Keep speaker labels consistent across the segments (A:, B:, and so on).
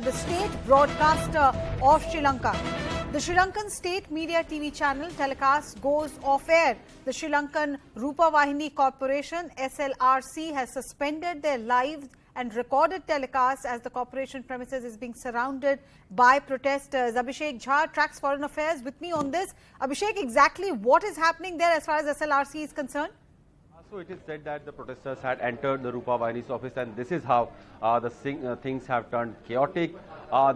A: the state broadcaster of Sri Lanka. The Sri Lankan state media TV channel telecast goes off air. The Sri Lankan Rupa Vahini Corporation SLRC has suspended their live and recorded telecast as the corporation premises is being surrounded by protesters. Abhishek Jha tracks foreign affairs with me on this. Abhishek, exactly what is happening there as far as SLRC is concerned?
B: So it is said that the protesters had entered the Rupa Vahini's office, and this is how things have turned chaotic.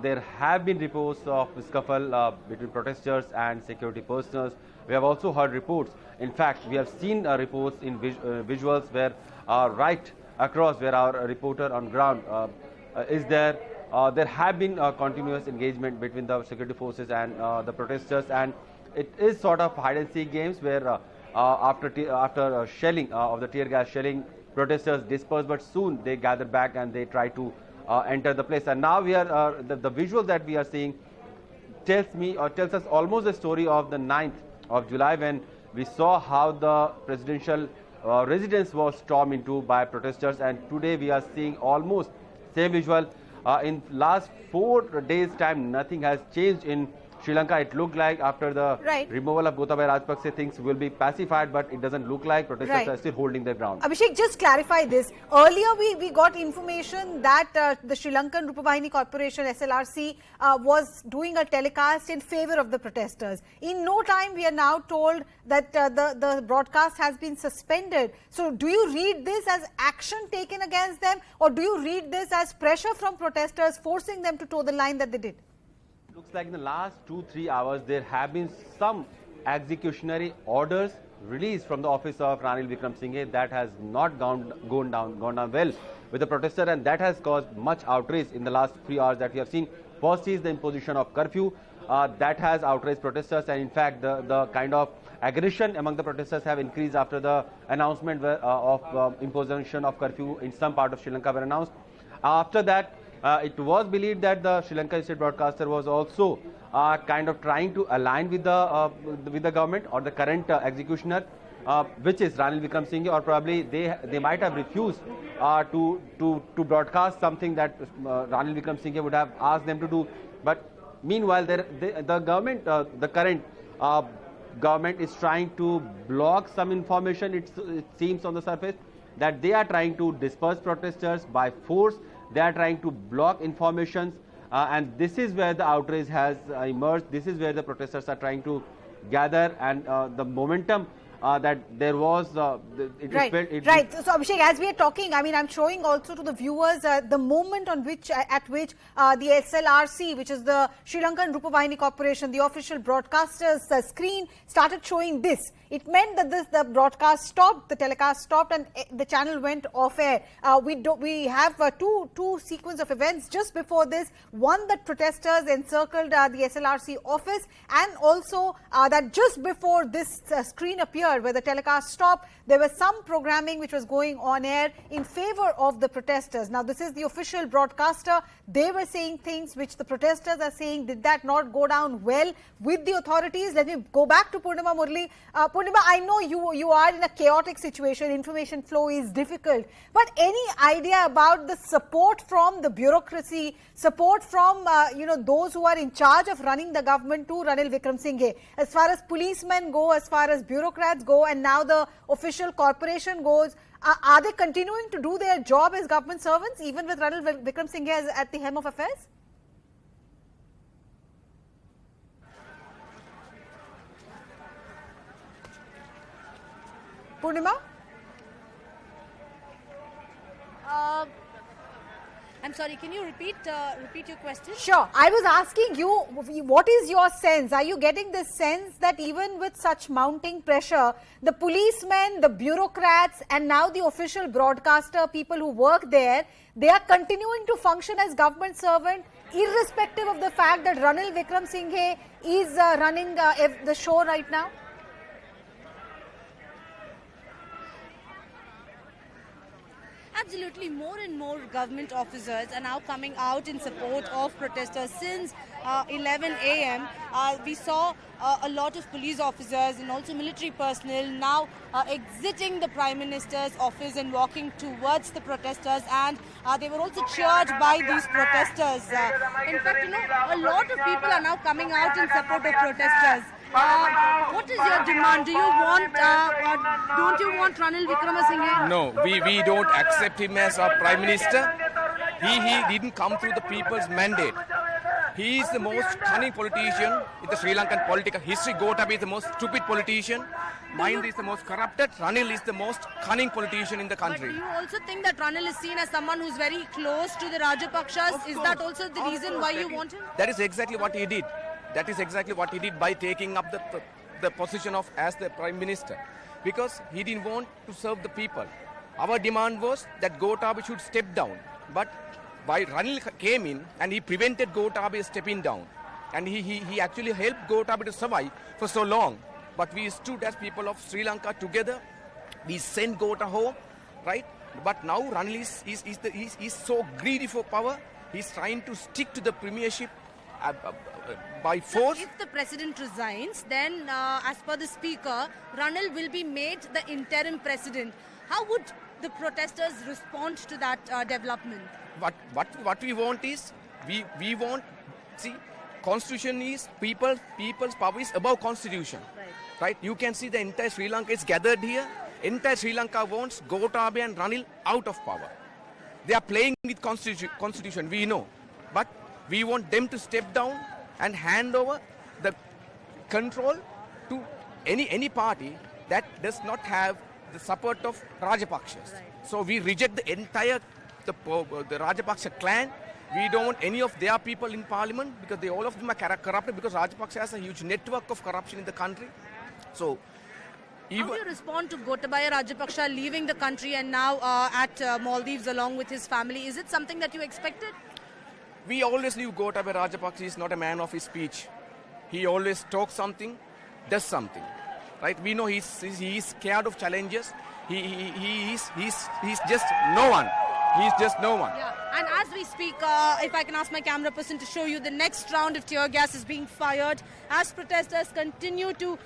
B: There have been reports of scuffle between protesters and security personnel. We have also heard reports. In fact, we have seen reports in visuals where right across where our reporter on ground is there. There have been continuous engagement between the security forces and the protesters, and it is sort of hide and seek games where after shelling of the tear gas shelling, protesters dispersed, but soon they gather back and they try to enter the place. And now we are the visual that we are seeing tells us almost the story of the 9th of July, when we saw how the presidential residence was stormed into by protesters, and today we are seeing almost same visual. In last 4 days time, nothing has changed in Sri Lanka. It looked like after the removal of Gotabaya Rajapaksa, things will be pacified, but it doesn't look like. Protesters are still holding their ground.
A: Abhishek, just clarify this. Earlier, we got information that the Sri Lankan Rupa Vahini Corporation, SLRC, was doing a telecast in favor of the protesters. In no time, we are now told that the broadcast has been suspended. So, do you read this as action taken against them, or do you read this as pressure from protesters forcing them to toe the line that they did?
B: Looks like in the last 2-3 hours there have been some executionary orders released from the office of Ranil Wickremesinghe that has not gone down well with the protester, and that has caused much outrage in the last 3 hours that we have seen. First is the imposition of curfew that has outraged protesters, and in fact the kind of aggression among the protesters have increased after the announcement of imposition of curfew in some part of Sri Lanka were announced. After that, it was believed that the Sri Lanka state broadcaster was also kind of trying to align with the government or the current executioner, which is Ranil Wickremesinghe, or probably they might have refused to broadcast something that Ranil Wickremesinghe would have asked them to do. But meanwhile, the government, the current government is trying to block some information. It seems on the surface that they are trying to disperse protesters by force. They are trying to block information, and this is where the outrage has emerged. This is where the protesters are trying to gather, and the momentum that there was.
A: So Abhishek, as we are talking, I mean, I'm showing also to the viewers the moment at which the SLRC, which is the Sri Lankan Rupa Vahini Corporation, the official broadcaster's screen, started showing this. It meant that the broadcast stopped, the telecast stopped, and the channel went off air. We have two sequence of events just before this. One, that protesters encircled the SLRC office, and also that just before this screen appeared, where the telecast stopped, there was some programming which was going on air in favor of the protesters. Now, this is the official broadcaster. They were saying things which the protesters are saying did that not go down well with the authorities. Let me go back to Purnima Murli. Purnima, I know you are in a chaotic situation. Information flow is difficult. But any idea about the support from the bureaucracy, support from those who are in charge of running the government to Ranil Wickremesinghe, as far as policemen go, as far as bureaucrats go, and now the official corporation goes? Are they continuing to do their job as government servants, even with Ranil Wickremesinghe at the helm of affairs? Purnima?
C: I'm sorry, can you repeat your question?
A: Sure. I was asking you, what is your sense? Are you getting this sense that even with such mounting pressure, the policemen, the bureaucrats, and now the official broadcaster, people who work there, they are continuing to function as government servant, irrespective of the fact that Ranil Wickremesinghe is running the show right now?
C: Absolutely, more and more government officers are now coming out in support of protesters. Since 11 a.m., we saw a lot of police officers and also military personnel now exiting the Prime Minister's office and walking towards the protesters, and they were also cheered by these protesters. In fact, a lot of people are now coming out in support of protesters. What is your demand? Do you want, don't you want Ranil Wickremesinghe?
D: No, we don't accept him as our Prime Minister. He didn't come through the people's mandate. He is the most cunning politician in the Sri Lankan political history. Gotabaya is the most stupid politician. Mahinda is the most corrupted. Ranil is the most cunning politician in the
C: But
D: country.
C: do you also think that Ranil is seen as someone who's very close to the Rajapakshas? Is that also the reason why you want him?
D: That is exactly what he did. That is exactly what he did by taking up the position of as the Prime Minister. Because he didn't want to serve the people. Our demand was that Gotabaya should step down. But by Ranil came in and he prevented Gotabaya stepping down. And he actually helped Gotabaya to survive for so long. But we stood as people of Sri Lanka together. We sent Gota home, right? But now Ranil is so greedy for power. He's trying to stick to the premiership by force.
C: If the president resigns, then as per the speaker, Ranil will be made the interim president. How would the protesters respond to that development?
D: What we want is, we want, see, constitution is, people's power is above constitution. Right? You can see the entire Sri Lanka is gathered here. Entire Sri Lanka wants Gotabaya and Ranil out of power. They are playing with constitution, we know. But we want them to step down and hand over the control to any party that does not have the support of Rajapakshas.
C: Right.
D: So we reject the entire the Rajapaksa clan. We don't want any of their people in parliament because all of them are corrupted, because Rajapaksa has a huge network of corruption in the country. So
C: How do you respond to Gotabaya Rajapaksa leaving the country and now at Maldives along with his family? Is it something that you expected?
D: we always knew Gotabaya Rajapaksa is not a man of his speech. He always talks something, does something. Right? We know he's scared of challenges. He's just no one. He's just no one.
C: Yeah, and as we speak, if I can ask my camera person to show you, the next round of tear gas is being fired as protesters continue to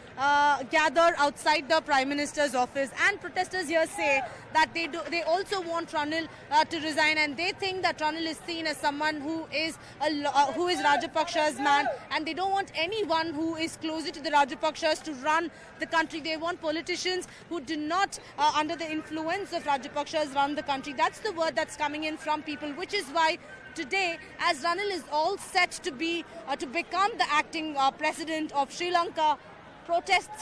C: gather outside the Prime Minister's office. And protesters here say that they also want Ranil to resign, and they think that Ranil is seen as someone who is Rajapaksa's man, and they don't want anyone who is closer to the Rajapakshas to run the country. They want politicians who do not, under the influence of Rajapakshas, run the country. That's the word that's coming in from people, which is why today, as Ranil is all set to become the acting president of Sri Lanka, protests